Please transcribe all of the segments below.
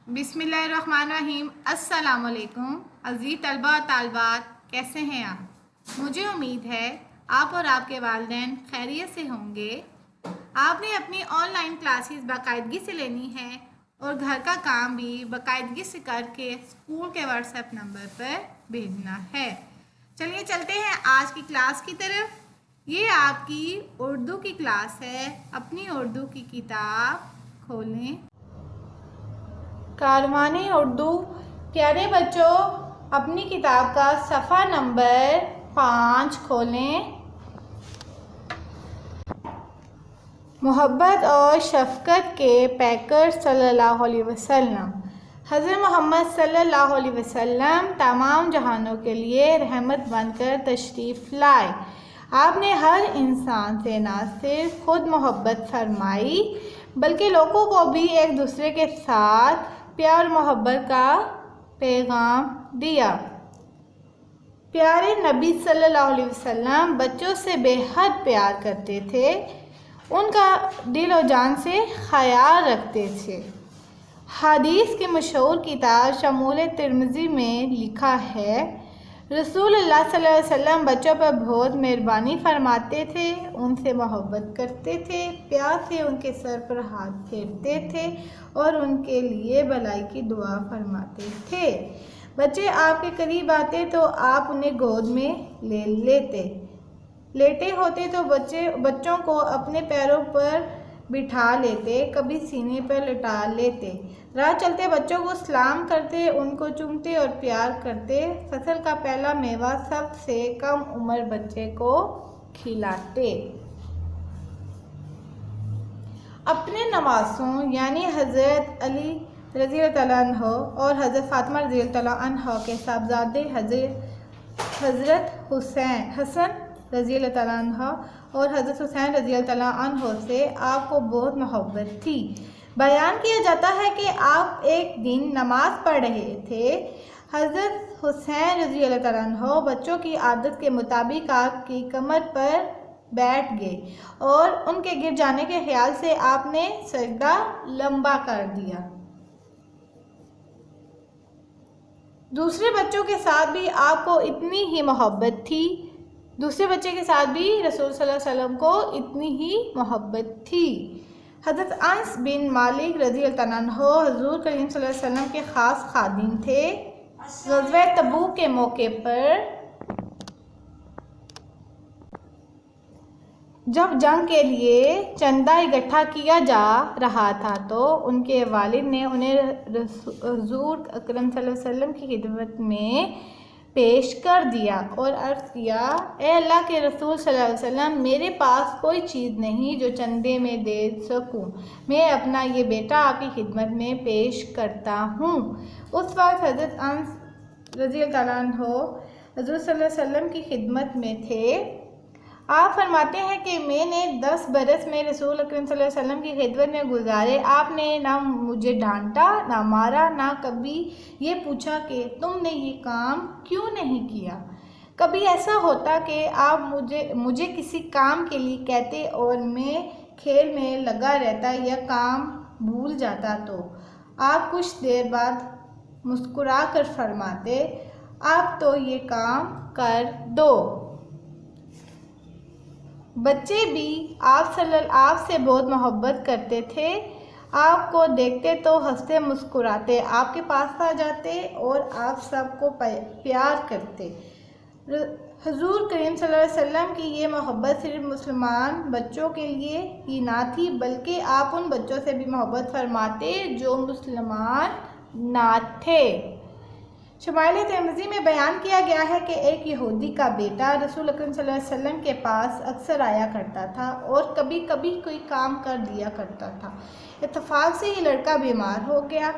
بسم اللہ الرحمن الرحیم۔ السلام علیکم عزیز طلبہ و طالبات، کیسے ہیں آپ؟ مجھے امید ہے آپ اور آپ کے والدین خیریت سے ہوں گے۔ آپ نے اپنی آن لائن کلاسز باقاعدگی سے لینی ہے اور گھر کا کام بھی باقاعدگی سے کر کے اسکول کے واٹس ایپ نمبر پر بھیجنا ہے۔ چلیے چلتے ہیں آج کی کلاس کی طرف۔ یہ آپ کی اردو کی کلاس ہے۔ اپنی اردو کی کتاب کھولیں۔ کاروان اردو۔ پیارے بچوں، اپنی کتاب کا صفحہ نمبر 5 کھولیں۔ محبت اور شفقت کے پیکر صلی اللہ علیہ وسلم۔ حضرت محمد صلی اللہ علیہ وسلم تمام جہانوں کے لیے رحمت بن کر تشریف لائے۔ آپ نے ہر انسان سے نہ صرف خود محبت فرمائی بلکہ لوگوں کو بھی ایک دوسرے کے ساتھ پیار محبت کا پیغام دیا۔ پیارے نبی صلی اللہ علیہ وسلم بچوں سے بے حد پیار کرتے تھے، ان کا دل و جان سے خیال رکھتے تھے۔ حدیث کی مشہور کتاب شمول ترمذی میں لکھا ہے، رسول اللہ صلی اللہ علیہ وسلم بچوں پر بہت مہربانی فرماتے تھے، ان سے محبت کرتے تھے، پیار سے ان کے سر پر ہاتھ پھیرتے تھے اور ان کے لیے بھلائی کی دعا فرماتے تھے۔ بچے آپ کے قریب آتے تو آپ انہیں گود میں لے لیتے، لیٹے ہوتے تو بچوں کو اپنے پیروں پر بٹھا لیتے، کبھی سینے پر لٹا لیتے، راہ چلتے بچوں کو سلام کرتے، ان کو چومتے اور پیار کرتے، فصل کا پہلا میوہ سب سے کم عمر بچے کو کھلاتے۔ اپنے نواسوں یعنی حضرت علی رضی اللہ عنہ اور حضرت فاطمہ رضی اللہ عنہ کے صاحبزادے حضرت حسن رضی اللہ عنہ اور حضرت حسین رضی اللہ عنہ سے آپ کو بہت محبت تھی۔ بیان کیا جاتا ہے کہ آپ ایک دن نماز پڑھ رہے تھے، حضرت حسین رضی اللہ عنہ بچوں کی عادت کے مطابق آپ کی کمر پر بیٹھ گئے اور ان کے گر جانے کے خیال سے آپ نے سجدہ لمبا کر دیا۔ دوسرے بچوں کے ساتھ بھی آپ کو اتنی ہی محبت تھی، دوسرے بچے کے ساتھ بھی رسول صلی اللہ علیہ وسلم کو اتنی ہی محبت تھی۔ حضرت انس بن مالک رضی اللہ عنہ حضور کریم صلی اللہ علیہ وسلم کے خاص خادم تھے۔ غزوہ تبوک کے موقع پر جب جنگ کے لیے چندہ اکٹھا کیا جا رہا تھا تو ان کے والد نے انہیں حضور اکرم صلی اللہ علیہ وسلم کی خدمت میں پیش کر دیا اور عرض کیا، اے اللہ کے رسول صلی اللہ علیہ وسلم، میرے پاس کوئی چیز نہیں جو چندے میں دے سکوں، میں اپنا یہ بیٹا آپ کی خدمت میں پیش کرتا ہوں۔ اس وقت حضرت انس رضی اللہ عنہ حضور صلی اللہ علیہ وسلم کی خدمت میں تھے۔ آپ فرماتے ہیں کہ میں نے 10 برس میں رسول اکرم صلی اللہ علیہ وسلم کی خدمت میں گزارے، آپ نے نہ مجھے ڈانٹا، نہ مارا، نہ کبھی یہ پوچھا کہ تم نے یہ کام کیوں نہیں کیا۔ کبھی ایسا ہوتا کہ آپ مجھے کسی کام کے لیے کہتے اور میں کھیل میں لگا رہتا یا کام بھول جاتا تو آپ کچھ دیر بعد مسکرا کر فرماتے، آپ تو یہ کام کر دو۔ بچے بھی آپ سے بہت محبت کرتے تھے، آپ کو دیکھتے تو ہنستے مسکراتے، آپ کے پاس آ جاتے اور آپ سب کو پیار کرتے۔ حضور کریم صلی اللہ علیہ وسلم کی یہ محبت صرف مسلمان بچوں کے لیے ہی نہ تھی بلکہ آپ ان بچوں سے بھی محبت فرماتے جو مسلمان نہ تھے۔ شمائل ترمذی میں بیان کیا گیا ہے کہ ایک یہودی کا بیٹا رسول اکرم صلی اللہ علیہ وسلم کے پاس اکثر آیا کرتا تھا اور کبھی کبھی کوئی کام کر دیا کرتا تھا۔ اتفاق سے یہ لڑکا بیمار ہو گیا۔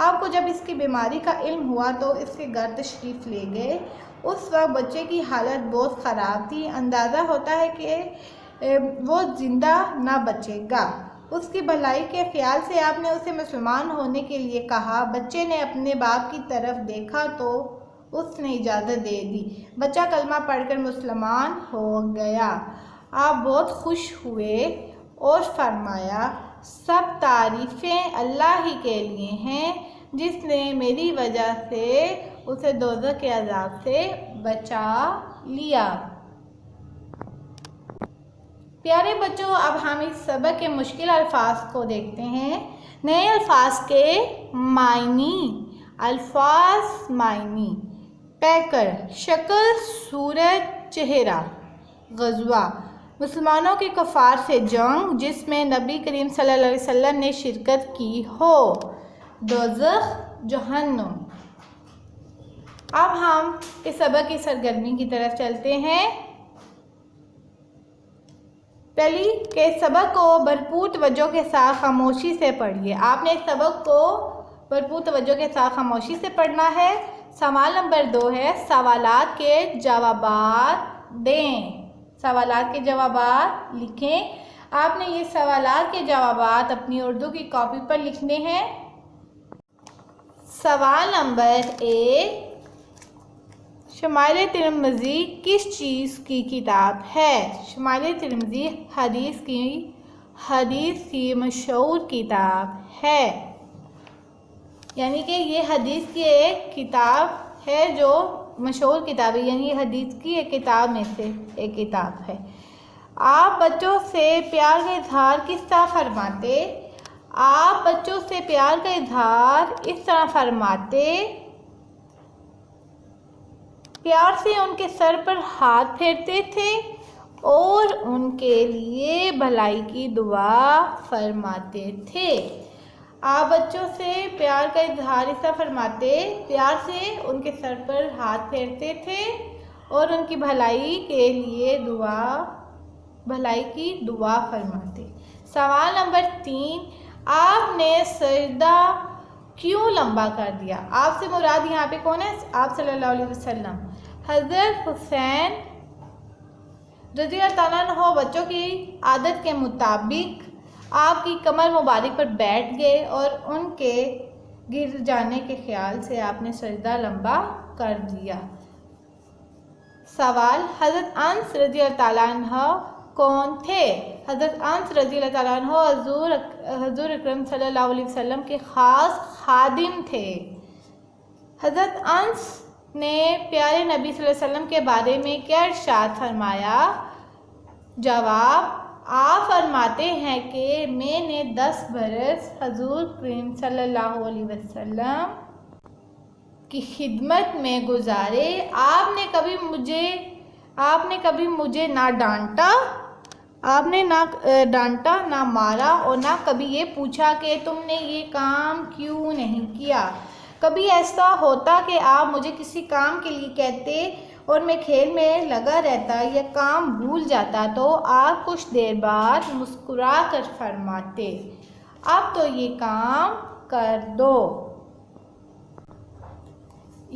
آپ کو جب اس کی بیماری کا علم ہوا تو اس کے گھر تشریف لے گئے۔ اس وقت بچے کی حالت بہت خراب تھی، اندازہ ہوتا ہے کہ وہ زندہ نہ بچے گا۔ اس کی بھلائی کے خیال سے آپ نے اسے مسلمان ہونے کے لیے کہا۔ بچے نے اپنے باپ کی طرف دیکھا تو اس نے اجازت دے دی۔ بچہ کلمہ پڑھ کر مسلمان ہو گیا۔ آپ بہت خوش ہوئے اور فرمایا، سب تعریفیں اللہ ہی کے لیے ہیں جس نے میری وجہ سے اسے دوزخ کے عذاب سے بچا لیا۔ پیارے بچوں، اب ہم اس سبق کے مشکل الفاظ کو دیکھتے ہیں۔ نئے الفاظ کے معنی۔ الفاظ معنی: پیکر، شکل، صورت، چہرہ۔ غزوہ، مسلمانوں کے کفار سے جنگ جس میں نبی کریم صلی اللہ علیہ وسلم نے شرکت کی ہو۔ دوزخ، جہنم۔ اب ہم اس سبق کی سرگرمی کی طرف چلتے ہیں۔ پہلی کہ سبق کو بھرپور توجہ کے ساتھ خاموشی سے پڑھیے۔ آپ نے اس سبق کو بھرپور توجہ کے ساتھ خاموشی سے پڑھنا ہے۔ سوال نمبر 2 ہے، سوالات کے جوابات دیں۔ سوالات کے جوابات لکھیں۔ آپ نے یہ سوالات کے جوابات اپنی اردو کی کاپی پر لکھنے ہیں۔ سوال نمبر 1، شمائل ترمذی کس چیز کی کتاب ہے؟ شمائل ترمذی حدیث کی مشہور کتاب ہے، یعنی کہ یہ حدیث کی ایک کتاب ہے جو مشہور کتاب ہے، یعنی یہ حدیث کی ایک کتاب میں سے ایک کتاب ہے۔ آپ بچوں سے پیار کا اظہار کس طرح فرماتے؟ آپ بچوں سے پیار کا اظہار اس طرح فرماتے، پیار سے ان کے سر پر ہاتھ پھیرتے تھے اور ان کے لیے بھلائی کی دعا فرماتے تھے۔ آپ بچوں سے پیار کا اظہار اس طرح فرماتے، پیار سے ان کے سر پر ہاتھ پھیرتے تھے اور ان کی بھلائی کے لیے بھلائی کی دعا فرماتے۔ سوال نمبر 3، آپ نے سجدہ کیوں لمبا کر دیا؟ آپ سے مراد یہاں پہ کون ہے؟ آپ صلی اللہ علیہ وسلم۔ حضرت حسین رضی اللہ تعالیٰ عنہ بچوں کی عادت کے مطابق آپ کی کمر مبارک پر بیٹھ گئے اور ان کے گر جانے کے خیال سے آپ نے سجدہ لمبا کر دیا۔ سوال، حضرت انس رضی اللہ تعالیٰ عنہ کون تھے؟ حضرت انس رضی اللہ تعالیٰ عنہ حضور اکرم صلی اللہ علیہ وسلم کے خاص خادم تھے۔ حضرت انس نے پیارے نبی صلی اللہ علیہ وسلم کے بارے میں کیا ارشاد فرمایا؟ جواب، آپ فرماتے ہیں کہ میں نے 10 برس حضور کریم صلی اللہ علیہ وسلم کی خدمت میں گزارے۔ آپ نے کبھی مجھے نہ ڈانٹا، نہ مارا اور نہ کبھی یہ پوچھا کہ تم نے یہ کام کیوں نہیں کیا۔ کبھی ایسا ہوتا کہ آپ مجھے کسی کام کے لیے کہتے اور میں کھیل میں لگا رہتا یا کام بھول جاتا تو آپ کچھ دیر بعد مسکرا کر فرماتے، اب تو یہ کام کر دو۔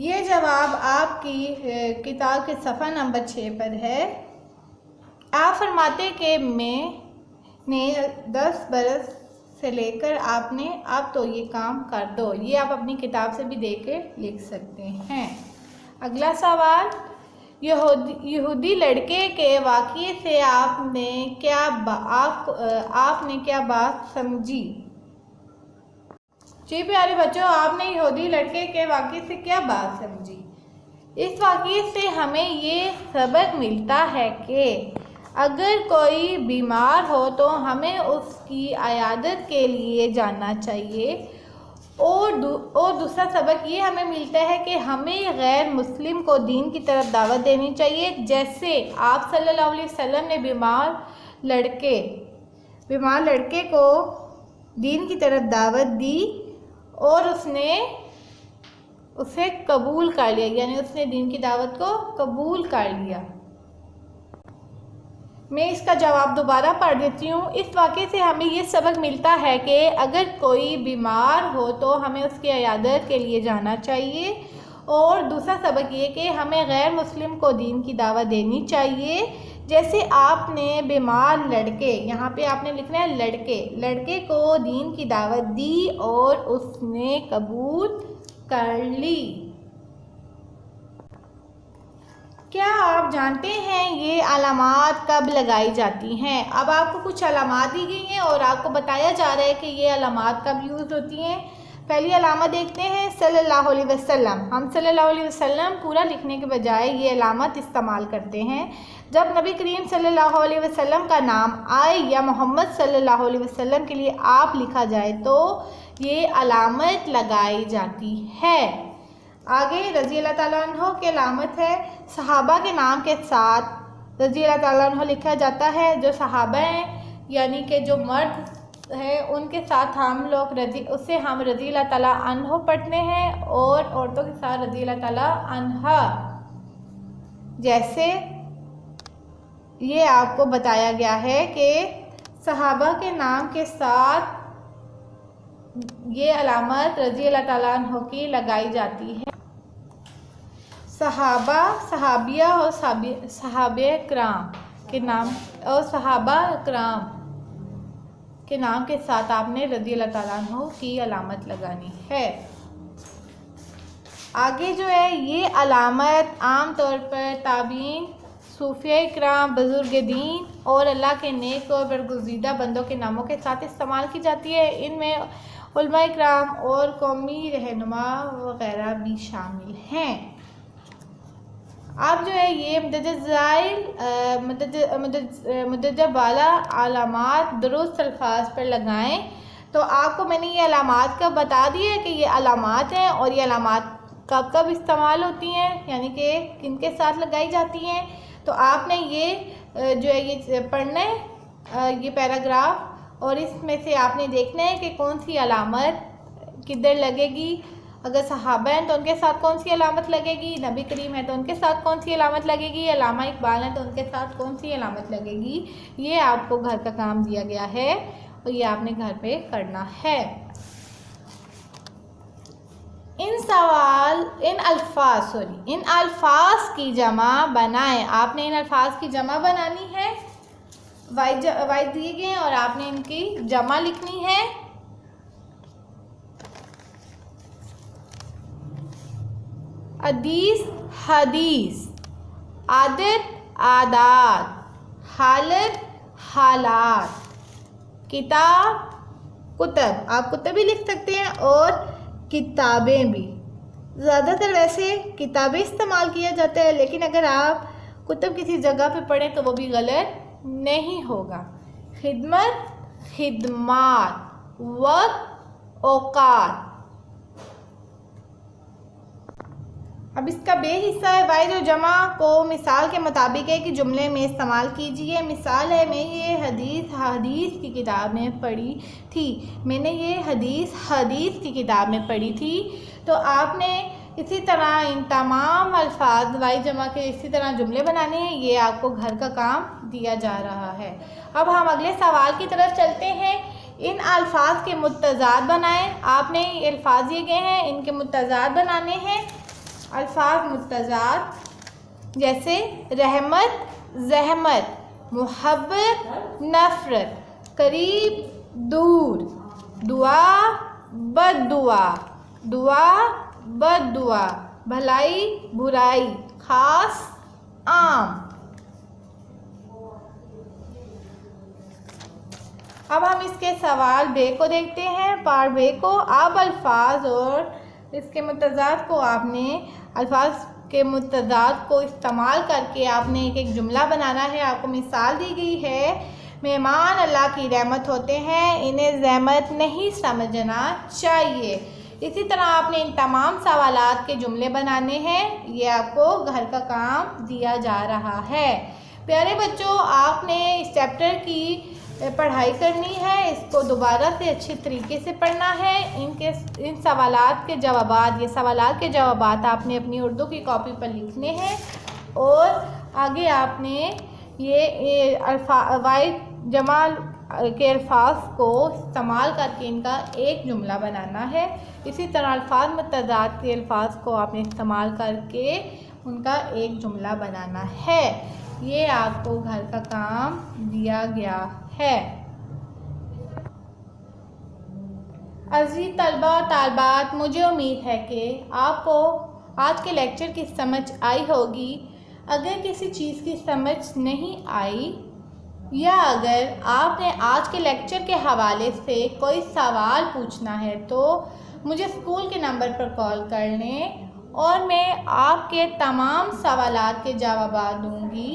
یہ جواب آپ کی کتاب کے صفحہ نمبر 6 پر ہے۔ آپ فرماتے کہ میں نے 10 برس سے لے کر آپ نے اب تو یہ کام کر دو، یہ آپ اپنی کتاب سے بھی دیکھ کے لکھ سکتے ہیں۔ اگلا سوال، یہودی لڑکے کے واقعے سے آپ نے کیا بات سمجھی؟ جی پیارے بچوں، آپ نے یہودی لڑکے کے واقعے سے کیا بات سمجھی؟ اس واقعے سے ہمیں یہ سبق ملتا ہے کہ اگر کوئی بیمار ہو تو ہمیں اس کی عیادت کے لیے جانا چاہیے، اور دوسرا سبق یہ ہمیں ملتا ہے کہ ہمیں غیر مسلم کو دین کی طرف دعوت دینی چاہیے، جیسے آپ صلی اللہ علیہ وسلم نے بیمار لڑکے کو دین کی طرف دعوت دی اور اس نے اسے قبول کر لیا، یعنی اس نے دین کی دعوت کو قبول کر لیا۔ میں اس کا جواب دوبارہ پڑھ دیتی ہوں۔ اس واقعے سے ہمیں یہ سبق ملتا ہے کہ اگر کوئی بیمار ہو تو ہمیں اس کی عیادت کے لیے جانا چاہیے، اور دوسرا سبق یہ کہ ہمیں غیر مسلم کو دین کی دعوت دینی چاہیے، جیسے آپ نے بیمار لڑکے، یہاں پہ آپ نے لکھنا ہے لڑکے کو دین کی دعوت دی اور اس نے قبول کر لی۔ کیا آپ جانتے ہیں یہ علامات کب لگائی جاتی ہیں؟ اب آپ کو کچھ علامات دی گئی ہیں اور آپ کو بتایا جا رہا ہے کہ یہ علامات کب یوز ہوتی ہیں۔ پہلی علامت دیکھتے ہیں صلی اللہ علیہ وسلم۔ ہم صلی اللہ علیہ وسلم پورا لکھنے کے بجائے یہ علامت استعمال کرتے ہیں۔ جب نبی کریم صلی اللہ علیہ وسلم کا نام آئے یا محمد صلی اللہ علیہ وسلم کے لیے آپ لکھا جائے تو یہ علامت لگائی جاتی ہے۔ آگے رضی اللہ تعالیٰ عنہ کی علامت ہے، صحابہ کے نام کے ساتھ رضی اللہ تعالیٰ عنہ لکھا جاتا ہے۔ جو صحابہ ہیں یعنی کہ جو مرد ہے ان کے ساتھ ہم لوگ اسے ہم رضی اللہ تعالیٰ عنہ پڑھتے ہیں، اور عورتوں کے ساتھ رضی اللہ تعالیٰ عنہا۔ جیسے یہ آپ کو بتایا گیا ہے کہ صحابہ کے نام کے ساتھ یہ علامت رضی اللہ تعالیٰ عنہ کی لگائی جاتی ہے۔ صحابہ، صحابیہ اور صحابہ کرام کے نام اور صحابہ کرام کے نام کے ساتھ آپ نے رضی اللہ تعالیٰ عنہ کی علامت لگانی ہے۔ آگے جو ہے یہ علامت عام طور پر تابعین، صوفیہ کرام، بزرگ دین اور اللہ کے نیک اور برگزیدہ بندوں کے ناموں کے ساتھ استعمال کی جاتی ہے۔ ان میں علماء کرام اور قومی رہنما وغیرہ بھی شامل ہیں۔ آپ جو ہے یہ مدرجہ والا علامات درست الفاظ پر لگائیں۔ تو آپ کو میں نے یہ علامات کا بتا دیا کہ یہ علامات ہیں اور یہ علامات کب کب استعمال ہوتی ہیں، یعنی کہ کن کے ساتھ لگائی جاتی ہیں۔ تو آپ نے یہ جو ہے یہ پڑھنا ہے یہ پیراگراف، اور اس میں سے آپ نے دیکھنا ہے کہ کون سی علامت کدھر لگے گی۔ اگر صحابہ ہیں تو ان کے ساتھ کون سی علامت لگے گی، نبی کریم ہے تو ان کے ساتھ کون سی علامت لگے گی، علامہ اقبال ہیں تو ان کے ساتھ کون سی علامت لگے گی۔ یہ آپ کو گھر کا کام دیا گیا ہے اور یہ آپ نے گھر پہ کرنا ہے۔ ان الفاظ کی جمع بنائیں۔ آپ نے ان الفاظ کی جمع بنانی ہے، واحد دیے گئے اور آپ نے ان کی جمع لکھنی ہے۔ حدیث حدیث، عادت عادات، حالت حالات، کتاب کتب، آپ کتب بھی لکھ سکتے ہیں اور کتابیں بھی۔ زیادہ تر ویسے کتابیں استعمال کیا جاتا ہے، لیکن اگر آپ کتب کسی جگہ پہ پڑھیں تو وہ بھی غلط نہیں ہوگا۔ خدمت خدمات، وقت اوقات۔ اب اس کا بے حصہ ہے، واحد اور جمع کو مثال کے مطابق ایک جملے میں استعمال کیجئے۔ مثال ہے، میں یہ حدیث کی کتاب میں پڑھی تھی۔ میں نے یہ حدیث کی کتاب میں پڑھی تھی۔ تو آپ نے اسی طرح ان تمام الفاظ واحد جمع کے اسی طرح جملے بنانے ہیں۔ یہ آپ کو گھر کا کام دیا جا رہا ہے۔ اب ہم اگلے سوال کی طرف چلتے ہیں۔ ان الفاظ کے متضاد بنائیں۔ آپ نے الفاظ دیے گئے ہیں، ان کے متضاد بنانے ہیں۔ الفاظ متضاد جیسے رحمت زحمت، محبت نفرت، قریب دور، دعا بد دعا، دعا بد دعا، بھلائی برائی، خاص عام۔ اب ہم اس کے سوال بے کو دیکھتے ہیں، پارٹ بے کو۔ اب الفاظ اور اس کے متضاد کو آپ نے الفاظ کے متضاد کو استعمال کر کے آپ نے ایک جملہ بنانا ہے۔ آپ کو مثال دی گئی ہے، مہمان اللہ کی رحمت ہوتے ہیں، انہیں زحمت نہیں سمجھنا چاہیے۔ اسی طرح آپ نے ان تمام سوالات کے جملے بنانے ہیں۔ یہ آپ کو گھر کا کام دیا جا رہا ہے۔ پیارے بچوں، آپ نے اس چیپٹر کی پڑھائی کرنی ہے، اس کو دوبارہ سے اچھی طریقے سے پڑھنا ہے۔ ان سوالات کے جوابات، یہ سوالات کے جوابات آپ نے اپنی اردو کی کاپی پر لکھنے ہیں، اور آگے آپ نے یہ واحد جمع کے الفاظ کو استعمال کر کے ان کا ایک جملہ بنانا ہے۔ اسی طرح الفاظ متضاد کے الفاظ کو آپ نے استعمال کر کے ان کا ایک جملہ بنانا ہے۔ یہ آپ کو گھر کا کام دیا گیا ہے۔ عزیز طلبہ اور طالبات، مجھے امید ہے کہ آپ کو آج کے لیکچر کی سمجھ آئی ہوگی۔ اگر کسی چیز کی سمجھ نہیں آئی یا اگر آپ نے آج کے لیکچر کے حوالے سے کوئی سوال پوچھنا ہے تو مجھے اسکول کے نمبر پر کال کر لیں اور میں آپ کے تمام سوالات کے جوابات دوں گی۔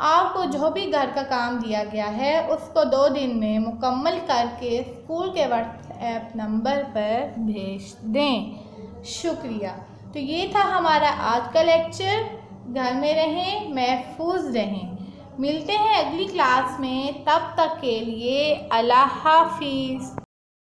آپ کو جو بھی گھر کا کام دیا گیا ہے اس کو 2 دن میں مکمل کر کے اسکول کے واٹس ایپ نمبر پر بھیج دیں۔ شکریہ۔ تو یہ تھا ہمارا آج کا لیکچر۔ گھر میں رہیں، محفوظ رہیں۔ ملتے ہیں اگلی کلاس میں، تب تک کے لیے اللہ حافظ۔